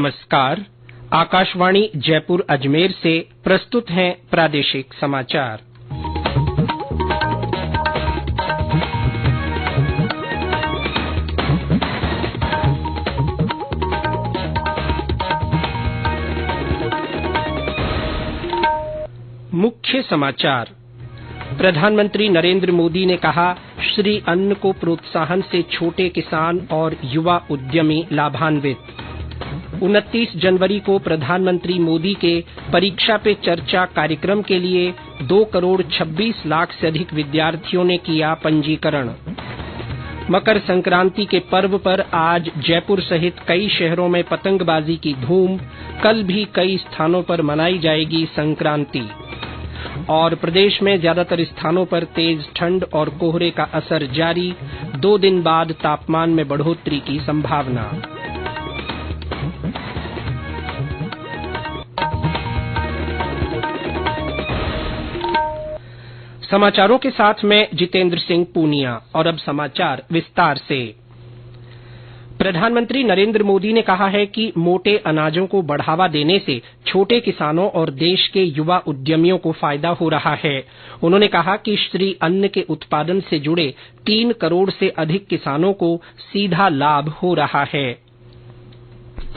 नमस्कार। आकाशवाणी जयपुर अजमेर से प्रस्तुत हैं प्रादेशिक समाचार। मुख्य समाचार। प्रधानमंत्री नरेंद्र मोदी ने कहा, श्री अन्न को प्रोत्साहन से छोटे किसान और युवा उद्यमी लाभान्वित। 29 जनवरी को प्रधानमंत्री मोदी के परीक्षा पे चर्चा कार्यक्रम के लिए 2 करोड़ 26 लाख से अधिक विद्यार्थियों ने किया पंजीकरण। मकर संक्रांति के पर्व पर आज जयपुर सहित कई शहरों में पतंगबाजी की धूम। कल भी कई स्थानों पर मनाई जाएगी संक्रांति। और प्रदेश में ज्यादातर स्थानों पर तेज ठंड और कोहरे का असर जारी। 2 दिन बाद तापमान में बढ़ोतरी की संभावना। समाचारों के साथ मैं जितेंद्र सिंह पूनिया। और अब समाचार विस्तार से। प्रधानमंत्री नरेंद्र मोदी ने कहा है कि मोटे अनाजों को बढ़ावा देने से छोटे किसानों और देश के युवा उद्यमियों को फायदा हो रहा है। उन्होंने कहा कि श्री अन्न के उत्पादन से जुड़े 3 करोड़ से अधिक किसानों को सीधा लाभ हो रहा है।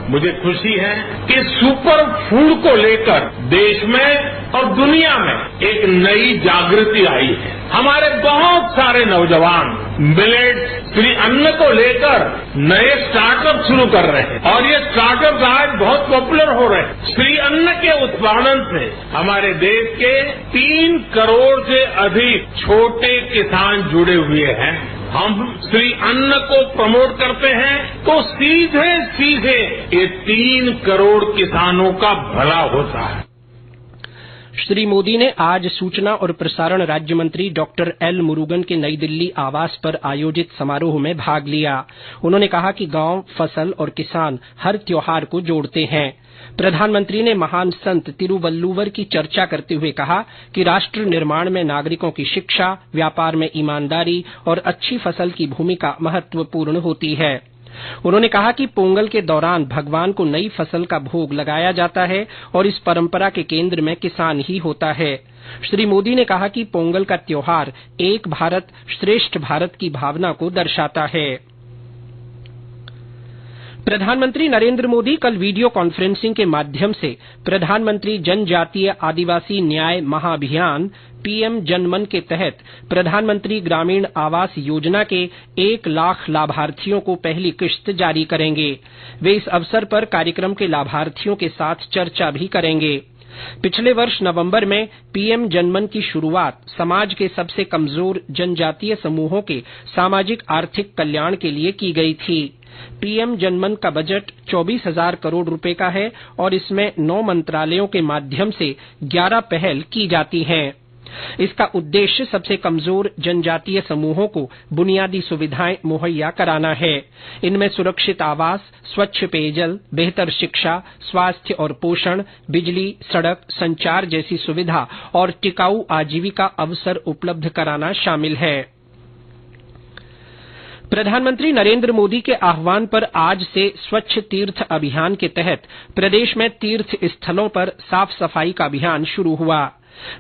मुझे खुशी है कि सुपर फूड को लेकर देश में और दुनिया में एक नई जागृति आई है। हमारे बहुत सारे नौजवान मिलेट्स, श्री अन्न को लेकर नए स्टार्टअप शुरू कर रहे हैं और ये स्टार्टअप आज बहुत पॉपुलर हो रहे हैं। श्री अन्न के उत्पादन से हमारे देश के 3 करोड़ से अधिक छोटे किसान जुड़े हुए हैं। हम श्री अन्न को प्रमोट करते हैं तो सीधे ये 3 करोड़ किसानों का भला होता है। श्री मोदी ने आज सूचना और प्रसारण राज्य मंत्री डॉक्टर एल मुरुगन के नई दिल्ली आवास पर आयोजित समारोह में भाग लिया। उन्होंने कहा कि गांव, फसल और किसान हर त्योहार को जोड़ते हैं। प्रधानमंत्री ने महान संत तिरुवल्लुवर की चर्चा करते हुए कहा कि राष्ट्र निर्माण में नागरिकों की शिक्षा, व्यापार में ईमानदारी और अच्छी फसल की भूमिका महत्वपूर्ण होती है। उन्होंने कहा कि पोंगल के दौरान भगवान को नई फसल का भोग लगाया जाता है और इस परंपरा के केंद्र में किसान ही होता है। श्री मोदी ने कहा कि पोंगल का त्योहार एक भारत श्रेष्ठ भारत की भावना को दर्शाता है। प्रधानमंत्री नरेंद्र मोदी कल वीडियो कॉन्फ्रेंसिंग के माध्यम से प्रधानमंत्री जनजातीय आदिवासी न्याय महाअभियान पीएम जनमन के तहत प्रधानमंत्री ग्रामीण आवास योजना के 1 लाख लाभार्थियों को पहली किश्त जारी करेंगे। वे इस अवसर पर कार्यक्रम के लाभार्थियों के साथ चर्चा भी करेंगे। पिछले वर्ष नवंबर में पीएम जनमन की शुरुआत समाज के सबसे कमजोर जनजातीय समूहों के सामाजिक आर्थिक कल्याण के लिए की गई थी। पीएम जनमन का बजट 24,000 करोड़ रुपए का है और इसमें 9 मंत्रालयों के माध्यम से 11 पहल की जाती हैं। इसका उद्देश्य सबसे कमजोर जनजातीय समूहों को बुनियादी सुविधाएं मुहैया कराना है। इनमें सुरक्षित आवास, स्वच्छ पेयजल, बेहतर शिक्षा, स्वास्थ्य और पोषण, बिजली, सड़क, संचार जैसी सुविधा और टिकाऊ आजीविका अवसर उपलब्ध कराना शामिल है। प्रधानमंत्री नरेंद्र मोदी के आह्वान पर आज से स्वच्छ तीर्थ अभियान के तहत प्रदेश में तीर्थ स्थलों पर साफ सफाई का अभियान शुरू हुआ।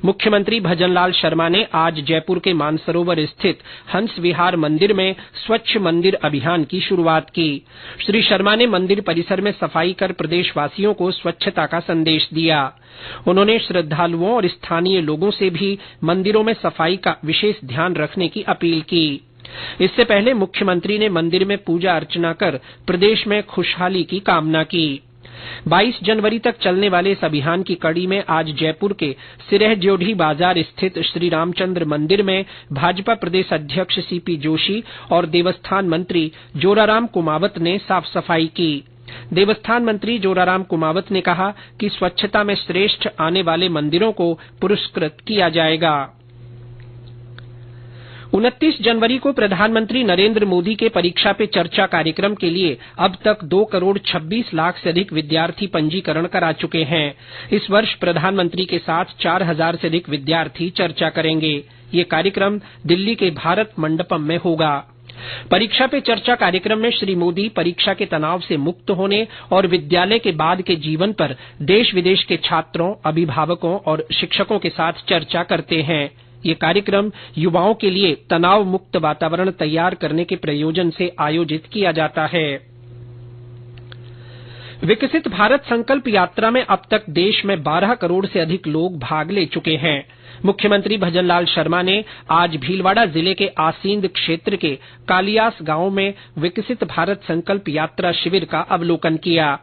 मुख्यमंत्री भजनलाल शर्मा ने आज जयपुर के मानसरोवर स्थित हंस विहार मंदिर में स्वच्छ मंदिर अभियान की शुरुआत की। श्री शर्मा ने मंदिर परिसर में सफाई कर प्रदेशवासियों को स्वच्छता का संदेश दिया। उन्होंने श्रद्धालुओं और स्थानीय लोगों से भी मंदिरों में सफाई का विशेष ध्यान रखने की अपील की। इससे पहले मुख्यमंत्री ने मंदिर में पूजा अर्चना कर प्रदेश में खुशहाली की कामना की। 22 जनवरी तक चलने वाले इस अभियान की कड़ी में आज जयपुर के सिरहड्योढ़ी बाजार स्थित श्री रामचंद्र मंदिर में भाजपा प्रदेश अध्यक्ष सीपी जोशी और देवस्थान मंत्री जोराराम कुमावत ने साफ सफाई की। देवस्थान मंत्री जोराराम कुमावत ने कहा कि स्वच्छता में श्रेष्ठ आने वाले मंदिरों को पुरस्कृत किया जाएगा। 29 जनवरी को प्रधानमंत्री नरेंद्र मोदी के परीक्षा पे चर्चा कार्यक्रम के लिए अब तक 2 करोड़ 26 लाख से अधिक विद्यार्थी पंजीकरण करा चुके हैं। इस वर्ष प्रधानमंत्री के साथ 4,000 से अधिक विद्यार्थी चर्चा करेंगे। ये कार्यक्रम दिल्ली के भारत मंडपम में होगा। परीक्षा पे चर्चा कार्यक्रम में श्री मोदी परीक्षा के तनाव से मुक्त होने और विद्यालय के बाद के जीवन पर देश विदेश के छात्रों, अभिभावकों और शिक्षकों के साथ चर्चा करते हैं। ये कार्यक्रम युवाओं के लिए तनाव मुक्त वातावरण तैयार करने के प्रयोजन से आयोजित किया जाता है। विकसित भारत संकल्प यात्रा में अब तक देश में 12 करोड़ से अधिक लोग भाग ले चुके हैं। मुख्यमंत्री भजनलाल शर्मा ने आज भीलवाड़ा जिले के आसींद क्षेत्र के कालियास गांव में विकसित भारत संकल्प यात्रा शिविर का अवलोकन किया।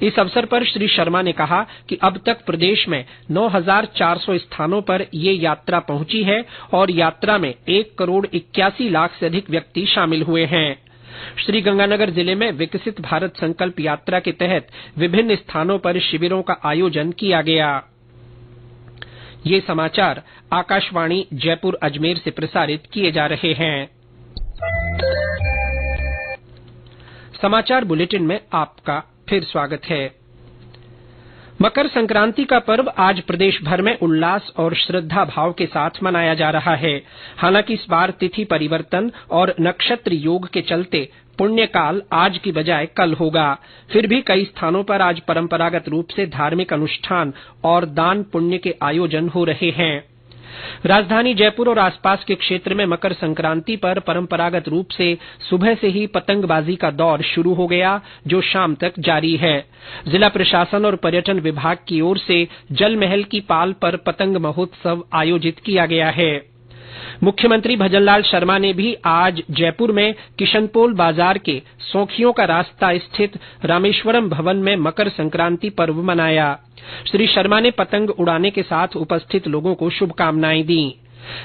इस अवसर पर श्री शर्मा ने कहा कि अब तक प्रदेश में 9,400 स्थानों पर ये यात्रा पहुंची है और यात्रा में 1 करोड़ 81 लाख से अधिक व्यक्ति शामिल हुए हैं। श्रीगंगानगर जिले में विकसित भारत संकल्प यात्रा के तहत विभिन्न स्थानों पर शिविरों का आयोजन किया गया। ये समाचार आकाशवाणी जयपुर अजमेर से प्रसारित किए जा रहे हैं। समाचार बुलेटिन में आपका फिर स्वागत है। मकर संक्रांति का पर्व आज प्रदेश भर में उल्लास और श्रद्धा भाव के साथ मनाया जा रहा है। हालांकि इस बार तिथि परिवर्तन और नक्षत्र योग के चलते पुण्यकाल आज की बजाय कल होगा। फिर भी कई स्थानों पर आज परंपरागत रूप से धार्मिक अनुष्ठान और दान पुण्य के आयोजन हो रहे हैं। राजधानी जयपुर और आसपास के क्षेत्र में मकर संक्रांति पर परंपरागत रूप से सुबह से ही पतंगबाजी का दौर शुरू हो गया, जो शाम तक जारी है। जिला प्रशासन और पर्यटन विभाग की ओर से जल महल की पाल पर पतंग महोत्सव आयोजित किया गया है। मुख्यमंत्री भजनलाल शर्मा ने भी आज जयपुर में किशनपोल बाजार के सौखियों का रास्ता स्थित रामेश्वरम भवन में मकर संक्रांति पर्व मनाया। श्री शर्मा ने पतंग उड़ाने के साथ उपस्थित लोगों को शुभकामनाएं दी।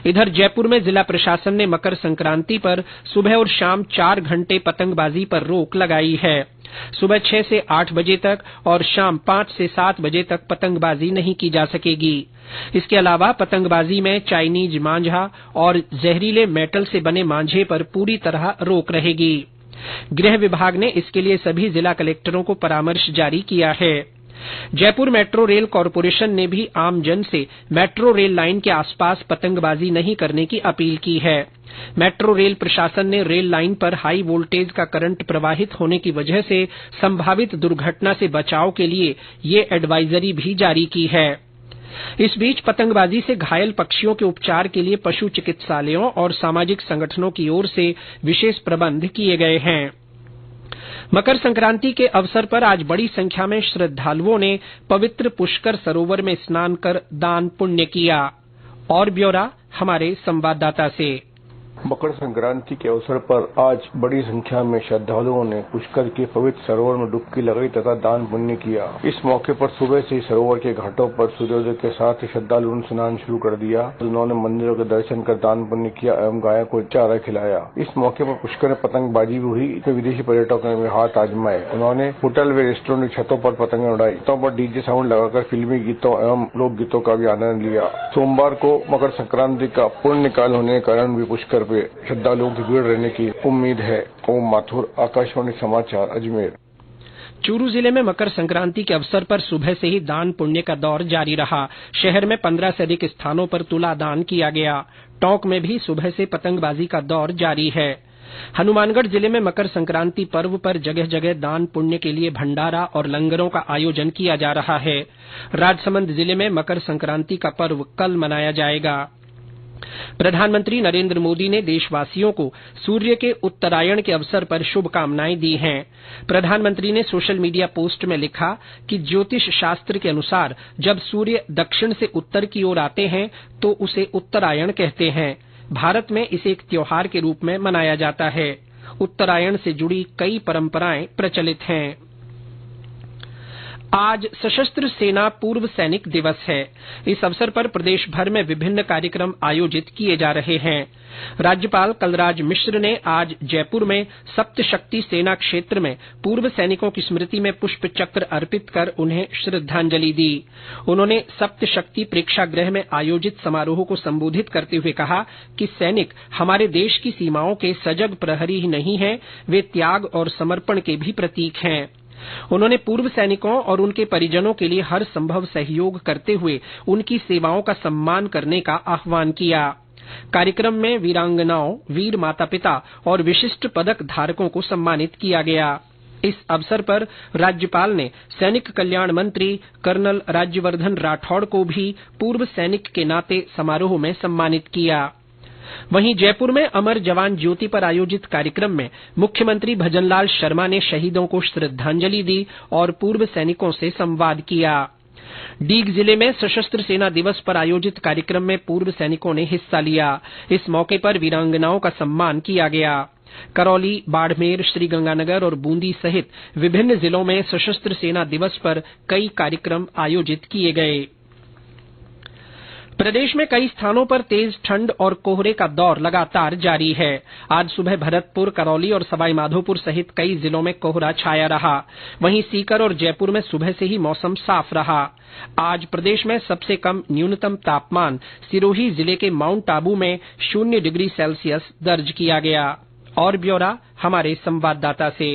इधर जयपुर में जिला प्रशासन ने मकर संक्रांति पर सुबह और शाम 4 घंटे पतंगबाजी पर रोक लगाई है। सुबह 6 से 8 बजे तक और शाम 5 से 7 बजे तक पतंगबाजी नहीं की जा सकेगी। इसके अलावा पतंगबाजी में चाइनीज मांझा और जहरीले मेटल से बने मांझे पर पूरी तरह रोक रहेगी। गृह विभाग ने इसके लिए सभी जिला कलेक्टरों को परामर्श जारी किया है। जयपुर मेट्रो रेल कॉरपोरेशन ने भी आमजन से मेट्रो रेल लाइन के आसपास पतंगबाजी नहीं करने की अपील की है। मेट्रो रेल प्रशासन ने रेल लाइन पर हाई वोल्टेज का करंट प्रवाहित होने की वजह से संभावित दुर्घटना से बचाव के लिए ये एडवाइजरी भी जारी की है। इस बीच पतंगबाजी से घायल पक्षियों के उपचार के लिए पशु चिकित्सालयों और सामाजिक संगठनों की ओर से विशेष प्रबंध किए गए हैं। मकर संक्रांति के अवसर पर आज बड़ी संख्या में श्रद्धालुओं ने पवित्र पुष्कर सरोवर में स्नान कर दान पुण्य किया। और ब्यौरा हमारे संवाददाता से। मकर संक्रांति के अवसर पर आज बड़ी संख्या में श्रद्धालुओं ने पुष्कर के पवित्र सरोवर में डुबकी लगाई तथा दान पुण्य किया। इस मौके पर सुबह से ही सरोवर के घाटों पर सूर्योदय के साथ ही श्रद्धालुओं ने स्नान शुरू कर दिया। उन्होंने मंदिरों के दर्शन कर दान पुण्य किया एवं गायों को चारा खिलाया। इस मौके पर पुष्कर में पतंगबाजी भी हुई। विदेशी पर्यटकों ने हाथ आजमाए। उन्होंने होटल व रेस्टोरेंट की छतों पर पतंगें उड़ाई। छतों पर डीजे साउंड लगाकर फिल्मी गीतों एवं लोक गीतों का भी आनंद लिया। सोमवार को मकर संक्रांति का पुण्य काल होने के कारण भी पुष्कर पे श्रद्धालुओं की भीड़ रहने की उम्मीद है। ओम माथुर, आकाशवाणी समाचार, अजमेर। चूरू जिले में मकर संक्रांति के अवसर पर सुबह से ही दान पुण्य का दौर जारी रहा। शहर में 15 से अधिक स्थानों पर तुला दान किया गया। टोंक में भी सुबह से पतंगबाजी का दौर जारी है। हनुमानगढ़ जिले में मकर संक्रांति पर्व पर जगह जगह दान पुण्य के लिए भंडारा और लंगरों का आयोजन किया जा रहा है। राजसमंद जिले में मकर संक्रांति का पर्व कल मनाया जाएगा। प्रधानमंत्री नरेंद्र मोदी ने देशवासियों को सूर्य के उत्तरायण के अवसर पर शुभकामनाएं दी हैं। प्रधानमंत्री ने सोशल मीडिया पोस्ट में लिखा कि ज्योतिष शास्त्र के अनुसार जब सूर्य दक्षिण से उत्तर की ओर आते हैं तो उसे उत्तरायण कहते हैं। भारत में इसे एक त्योहार के रूप में मनाया जाता है। उत्तरायण से जुड़ी कई परंपराएं प्रचलित हैं। आज सशस्त्र सेना पूर्व सैनिक दिवस है। इस अवसर पर प्रदेश भर में विभिन्न कार्यक्रम आयोजित किए जा रहे हैं। राज्यपाल कलराज मिश्र ने आज जयपुर में सप्तशक्ति सेना क्षेत्र में पूर्व सैनिकों की स्मृति में पुष्प चक्र अर्पित कर उन्हें श्रद्धांजलि दी। उन्होंने सप्तशक्ति प्रेक्षागृह में आयोजित समारोह को संबोधित करते हुए कहा कि सैनिक हमारे देश की सीमाओं के सजग प्रहरी ही नहीं हैं, वे त्याग और समर्पण के भी प्रतीक हैं। उन्होंने पूर्व सैनिकों और उनके परिजनों के लिए हर संभव सहयोग करते हुए उनकी सेवाओं का सम्मान करने का आह्वान किया। कार्यक्रम में वीरांगनाओं, वीर माता पिता और विशिष्ट पदक धारकों को सम्मानित किया गया। इस अवसर पर राज्यपाल ने सैनिक कल्याण मंत्री कर्नल राज्यवर्धन राठौड़ को भी पूर्व सैनिक के नाते समारोह में सम्मानित किया। वहीं जयपुर में अमर जवान ज्योति पर आयोजित कार्यक्रम में मुख्यमंत्री भजनलाल शर्मा ने शहीदों को श्रद्धांजलि दी और पूर्व सैनिकों से संवाद किया। डीग जिले में सशस्त्र सेना दिवस पर आयोजित कार्यक्रम में पूर्व सैनिकों ने हिस्सा लिया। इस मौके पर वीरांगनाओं का सम्मान किया गया। करौली, बाड़मेर, श्रीगंगानगर और बूंदी सहित विभिन्न जिलों में सशस्त्र सेना दिवस पर कई कार्यक्रम आयोजित किए गए। प्रदेश में कई स्थानों पर तेज ठंड और कोहरे का दौर लगातार जारी है। आज सुबह भरतपुर, करौली और सवाईमाधोपुर सहित कई जिलों में कोहरा छाया रहा। वहीं सीकर और जयपुर में सुबह से ही मौसम साफ रहा। आज प्रदेश में सबसे कम न्यूनतम तापमान सिरोही जिले के माउंट आबू में 0 डिग्री सेल्सियस दर्ज किया गया। और ब्यौरा हमारे संवाददाता से।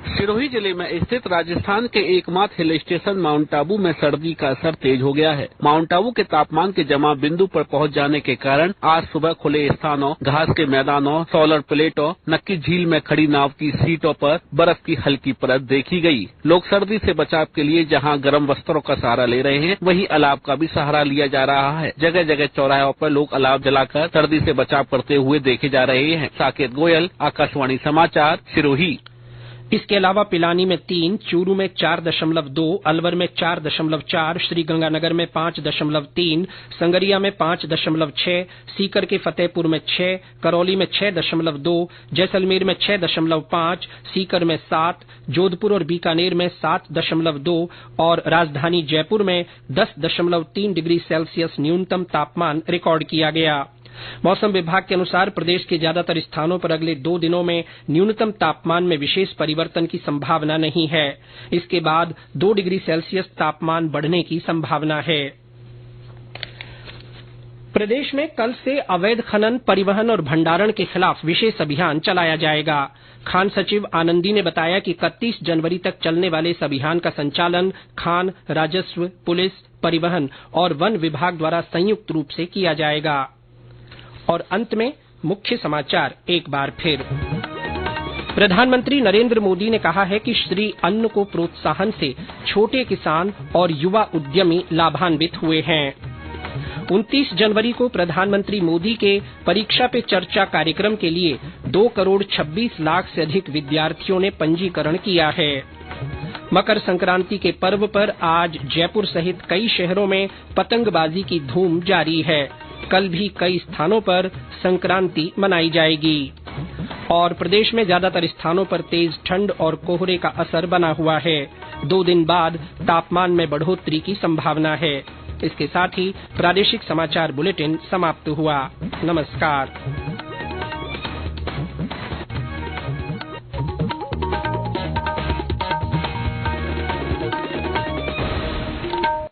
सिरोही जिले में स्थित राजस्थान के एकमात्र हिल स्टेशन माउंट आबू में सर्दी का असर तेज हो गया है। माउंट आबू के तापमान के जमाव बिंदु पर पहुंच जाने के कारण आज सुबह खुले स्थानों, घास के मैदानों, सोलर प्लेटों, नक्की झील में खड़ी नाव की सीटों पर बर्फ की हल्की परत देखी गई। लोग सर्दी से बचाव के लिए जहां गर्म वस्त्रों का सहारा ले रहे हैं, वहीं अलाव का भी सहारा लिया जा रहा है। जगह जगह चौराहों पर लोग अलाव जलाकर सर्दी से बचाव करते हुए देखे जा रहे हैं। साकेत गोयल, आकाशवाणी समाचार, सिरोही। इसके अलावा पिलानी में 3, चूरू में 4.2, अलवर में 4.4, श्रीगंगानगर में 5.3, संगरिया में 5.6, सीकर के फतेहपुर में 6, करौली में 6.2, जैसलमेर में 6.5, सीकर में 7, जोधपुर और बीकानेर में 7.2 और राजधानी जयपुर में 10.3 डिग्री सेल्सियस न्यूनतम तापमान रिकॉर्ड किया गया। मौसम विभाग के अनुसार प्रदेश के ज्यादातर स्थानों पर अगले 2 दिनों में न्यूनतम तापमान में विशेष परिवर्तन की संभावना नहीं है। इसके बाद 2 डिग्री सेल्सियस तापमान बढ़ने की संभावना है। प्रदेश में कल से अवैध खनन, परिवहन और भंडारण के खिलाफ विशेष अभियान चलाया जाएगा। खान सचिव आनंदी ने बताया कि 31 जनवरी तक चलने वाले इस अभियान का संचालन खान, राजस्व, पुलिस, परिवहन और वन विभाग द्वारा संयुक्त रूप से किया जाएगा। और अंत में मुख्य समाचार एक बार फिर। प्रधानमंत्री नरेंद्र मोदी ने कहा है कि श्री अन्न को प्रोत्साहन से छोटे किसान और युवा उद्यमी लाभान्वित हुए हैं। 29 जनवरी को प्रधानमंत्री मोदी के परीक्षा पे चर्चा कार्यक्रम के लिए 2 करोड़ 26 लाख से अधिक विद्यार्थियों ने पंजीकरण किया है। मकर संक्रांति के पर्व पर आज जयपुर सहित कई शहरों में पतंगबाजी की धूम जारी है। कल भी कई स्थानों पर संक्रांति मनाई जाएगी। और प्रदेश में ज्यादातर स्थानों पर तेज ठंड और कोहरे का असर बना हुआ है। 2 दिन बाद तापमान में बढ़ोतरी की संभावना है। इसके साथ ही प्रादेशिक समाचार बुलेटिन समाप्त हुआ। नमस्कार।